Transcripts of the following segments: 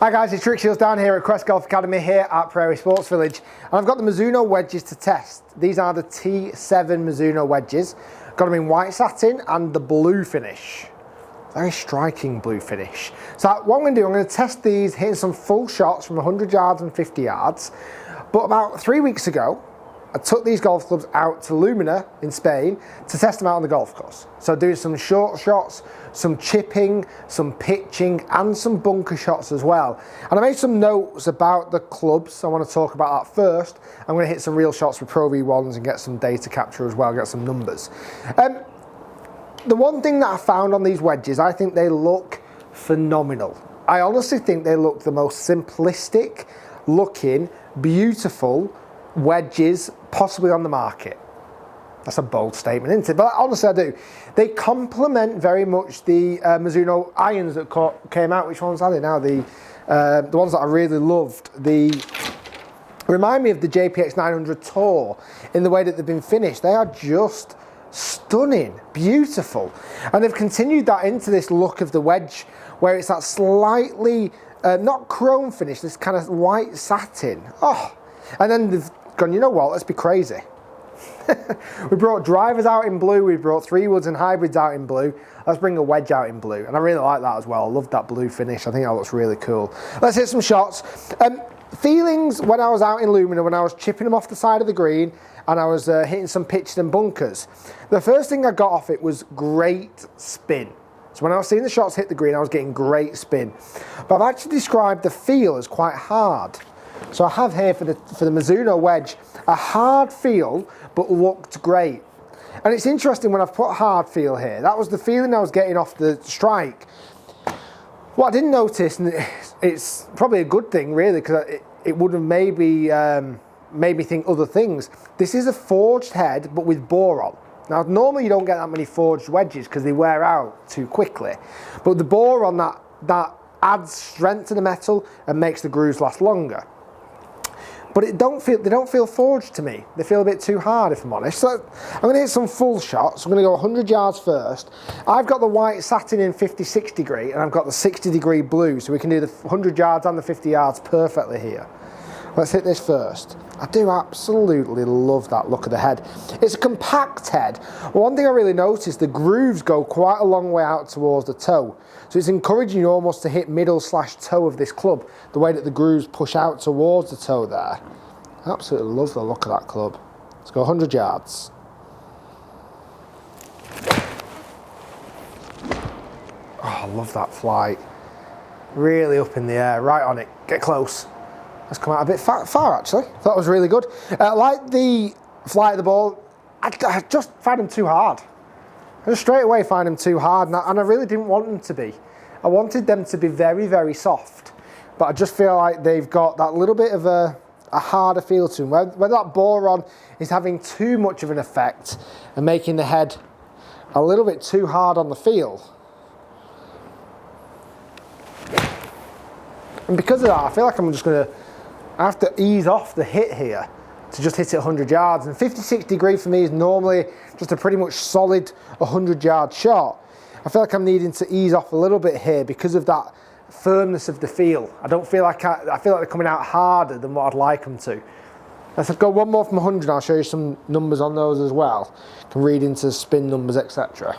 Hi guys, it's Rick Shiels down here at Quest Golf Academy here at Prairie Sports Village, and I've got the Mizuno wedges to test. These are the T7 Mizuno wedges. Got them in white satin and the blue finish. Very striking blue finish. So what I'm going to do, I'm going to test these hitting some full shots from 100 yards and 50 yards. But about 3 weeks ago, I took these golf clubs out to Lumine in Spain to test them out on the golf course. So doing some short shots, some chipping, some pitching, and some bunker shots as well. And I made some notes about the clubs. I want to talk about that first. I'm going to hit some real shots with Pro V1s and get some data capture as well, get some numbers. The one thing that I found on these wedges, I think they look phenomenal. I honestly think they look the most simplistic looking, beautiful wedges possibly on the market. That's a bold statement, isn't it? But honestly, I do. They complement very much the Mizuno irons that came out. Which ones are they now? The ones that I really loved. Remind me of the JPX 900 Tour in the way that they've been finished. They are just stunning, beautiful. And they've continued that into this look of the wedge, where it's that slightly, not chrome finish, this kind of white satin. Oh, and then they've gone, you know what, let's be crazy. We brought drivers out in blue, we brought 3-woods and hybrids out in blue. Let's bring a wedge out in blue. And I really like that as well. I love that blue finish. I think that looks really cool. Let's hit some shots. Feelings when I was out in Lumine, when I was chipping them off the side of the green and I was hitting some pitches and bunkers. The first thing I got off it was great spin. So when I was seeing the shots hit the green, I was getting great spin. But I've actually described the feel as quite hard. So I have here for the Mizuno wedge, a hard feel, but looked great. And it's interesting when I've put hard feel here, that was the feeling I was getting off the strike. What I didn't notice, and it's probably a good thing really, because it would have maybe made me think other things. This is a forged head, but with boron. Now normally you don't get that many forged wedges because they wear out too quickly. But the boron, that adds strength to the metal and makes the grooves last longer. But they don't feel forged to me. They feel a bit too hard, if I'm honest. So I'm going to hit some full shots. I'm going to go 100 yards first. I've got the white satin in 50-60 degree, and I've got the 60 degree blue, so we can do the 100 yards and the 50 yards perfectly here. Let's hit this first. I do absolutely love that look of the head. It's a compact head. One thing I really noticed, the grooves go quite a long way out towards the toe. So it's encouraging you almost to hit middle/toe of this club, the way that the grooves push out towards the toe there. I absolutely love the look of that club. Let's go 100 yards. Oh, I love that flight. Really up in the air, right on it. Get close. Let's come out a bit far actually. That was really good. Like the flight of the ball, I just find them too hard. I just straight away find them too hard, and I really didn't want them to be. I wanted them to be very, very soft, but I just feel like they've got that little bit of a harder feel to them, whether that boron is having too much of an effect and making the head a little bit too hard on the feel. And because of that, I feel like I'm just going to have to ease off the hit here to just hit it 100 yards. And 56 degree for me is normally just a pretty much solid 100 yard shot. I feel like I'm needing to ease off a little bit here because of that firmness of the feel. I don't feel like I feel like they're coming out harder than what I'd like them to. Let's go one more from 100 and I'll show you some numbers on those as well. You can read into spin numbers, etc.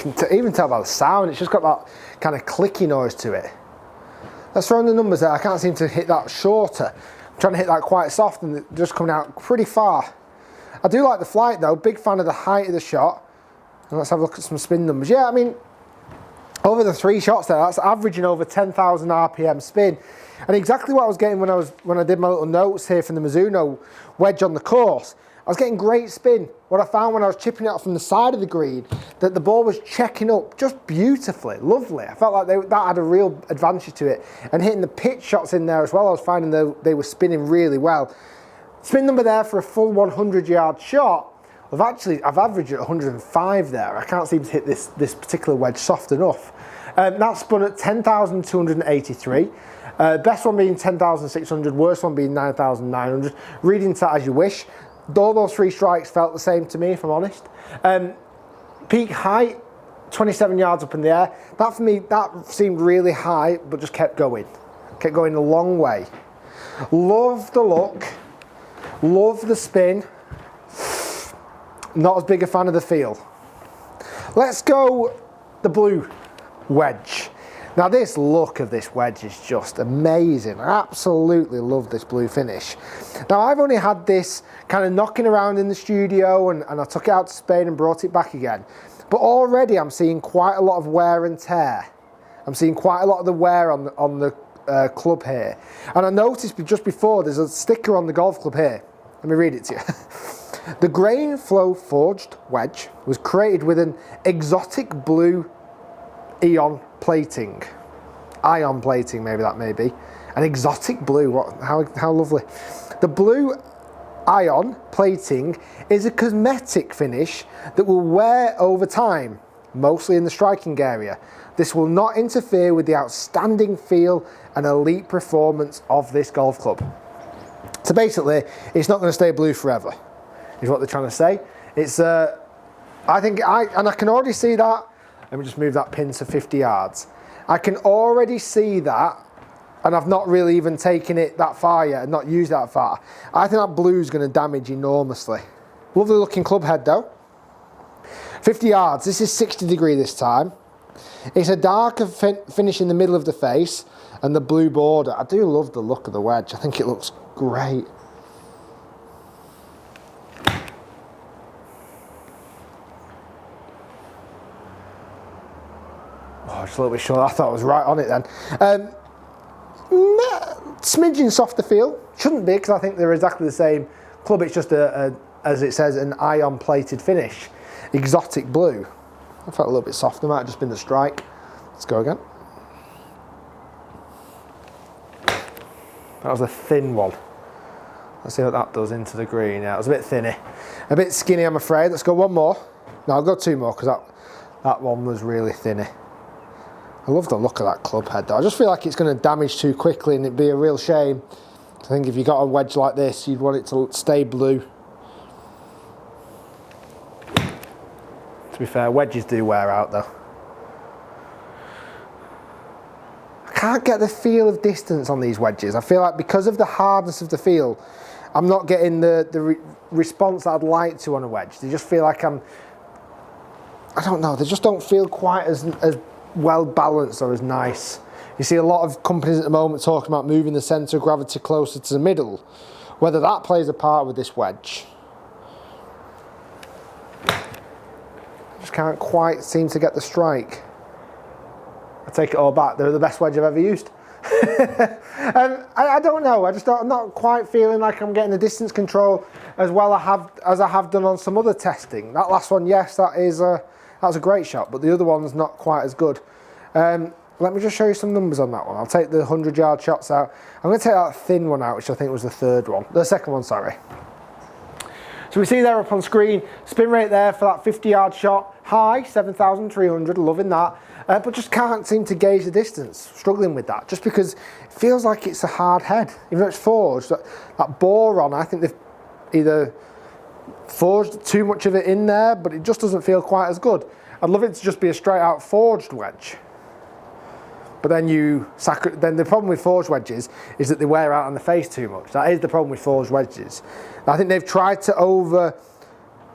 You can even tell by the sound, it's just got that kind of clicky noise to it. Let's throw in the numbers there. I can't seem to hit that shorter. I'm trying to hit that quite soft and it's just coming out pretty far. I do like the flight though, big fan of the height of the shot. And let's have a look at some spin numbers. Yeah, I mean, over the 3 shots there, that's averaging over 10,000 RPM spin. And exactly what I was getting when I did my little notes here from the Mizuno wedge on the course. I was getting great spin. What I found when I was chipping it off from the side of the green, that the ball was checking up just beautifully, lovely. I felt like that had a real advantage to it. And hitting the pitch shots in there as well, I was finding they were spinning really well. Spin number there for a full 100 yard shot, I've averaged at 105 there. I can't seem to hit this particular wedge soft enough. That spun at 10,283. Best one being 10,600, worst one being 9,900. Read into that as you wish. All those 3 strikes felt the same to me, if I'm honest. Peak height, 27 yards up in the air. That for me, that seemed really high, but just kept going. Kept going a long way. Love the look. Love the spin. Not as big a fan of the feel. Let's go the blue wedge. Now this look of this wedge is just amazing. I absolutely love this blue finish. Now I've only had this kind of knocking around in the studio and I took it out to Spain and brought it back again. But already I'm seeing quite a lot of wear and tear. I'm seeing quite a lot of the wear on the club here. And I noticed just before there's a sticker on the golf club here. Let me read it to you. The grain flow forged wedge was created with an exotic blue ion plating. Ion plating, maybe that may be. An exotic blue, how lovely. The blue ion plating is a cosmetic finish that will wear over time, mostly in the striking area. This will not interfere with the outstanding feel and elite performance of this golf club. So basically, it's not going to stay blue forever, is what they're trying to say. It's, I can already see that. Let me just move that pin to 50 yards. I can already see that, and I've not really even taken it that far yet and not used that far. I think that blue is going to damage enormously. Lovely looking club head though. 50 yards, this is 60 degree this time. It's a darker finish in the middle of the face and the blue border. I do love the look of the wedge. I think it looks great. Oh, just a little bit short. I thought I was right on it then. Smidgen softer feel. Shouldn't be, because I think they're exactly the same club. It's just as it says, an ion plated finish. Exotic blue. I felt a little bit softer. Might have just been the strike. Let's go again. That was a thin one. Let's see what that does into the green. Yeah, it was a bit thinny. A bit skinny, I'm afraid. Let's go one more. No, I'll go two more, because that one was really thinny. I love the look of that club head though. I just feel like it's going to damage too quickly and it'd be a real shame. I think if you got a wedge like this, you'd want it to stay blue. To be fair, wedges do wear out though. I can't get the feel of distance on these wedges. I feel like because of the hardness of the feel, I'm not getting the response that I'd like to on a wedge. They just feel like I don't know, they just don't feel quite as well balanced or as nice. You see a lot of companies at the moment talking about moving the centre of gravity closer to the middle. Whether that plays a part with this wedge, I just can't quite seem to get the strike. I take it all back, they're the best wedge I've ever used. I don't know, I'm not quite feeling like I'm getting the distance control as well as I have done on some other testing. That last one, yes, that was a great shot, but the other one's not quite as good. Let me just show you some numbers on that one. I'll take the 100-yard shots out. I'm going to take that thin one out, which I think was the second one, sorry. So we see there up on screen, spin rate there for that 50-yard shot, high, 7,300, loving that. But just can't seem to gauge the distance, struggling with that, just because it feels like it's a hard head. Even though it's forged, that boron, I think they've either forged too much of it in there, but it just doesn't feel quite as good. I'd love it to just be a straight out forged wedge. But then the problem with forged wedges is that they wear out on the face too much. That is the problem with forged wedges. I think they've tried to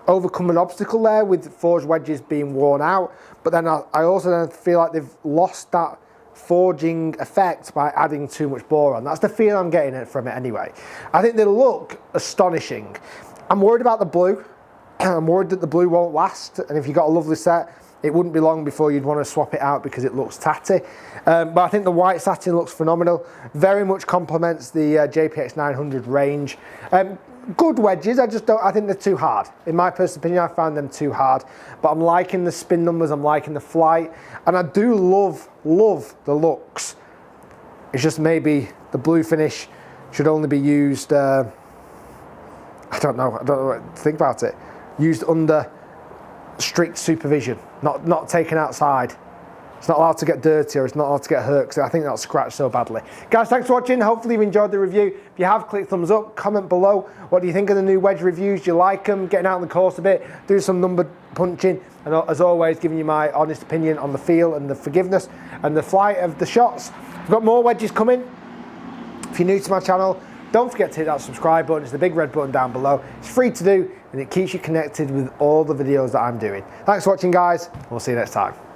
overcome an obstacle there with forged wedges being worn out, but then I also feel like they've lost that forging effect by adding too much boron. That's the feel I'm getting from it anyway. I think they look astonishing. I'm worried about the blue. I'm worried that the blue won't last, and if you've got a lovely set, it wouldn't be long before you'd want to swap it out because it looks tatty. But I think the white satin looks phenomenal. Very much complements the JPX 900 range. Good wedges, I think they're too hard. In my personal opinion, I found them too hard. But I'm liking the spin numbers, I'm liking the flight, and I do love the looks. It's just maybe the blue finish should only be used, I don't know what to think about it. Used under strict supervision, not taken outside. It's not allowed to get dirty or it's not allowed to get hurt, because I think that'll scratch so badly. Guys, thanks for watching. Hopefully you've enjoyed the review. If you have, click thumbs up, comment below. What do you think of the new wedge reviews? Do you like them? Getting out on the course a bit, doing some number punching. and as always, giving you my honest opinion on the feel and the forgiveness and the flight of the shots. We've got more wedges coming. If you're new to my channel, don't forget to hit that subscribe button. It's the big red button down below. It's free to do, and it keeps you connected with all the videos that I'm doing. Thanks for watching, guys. We'll see you next time.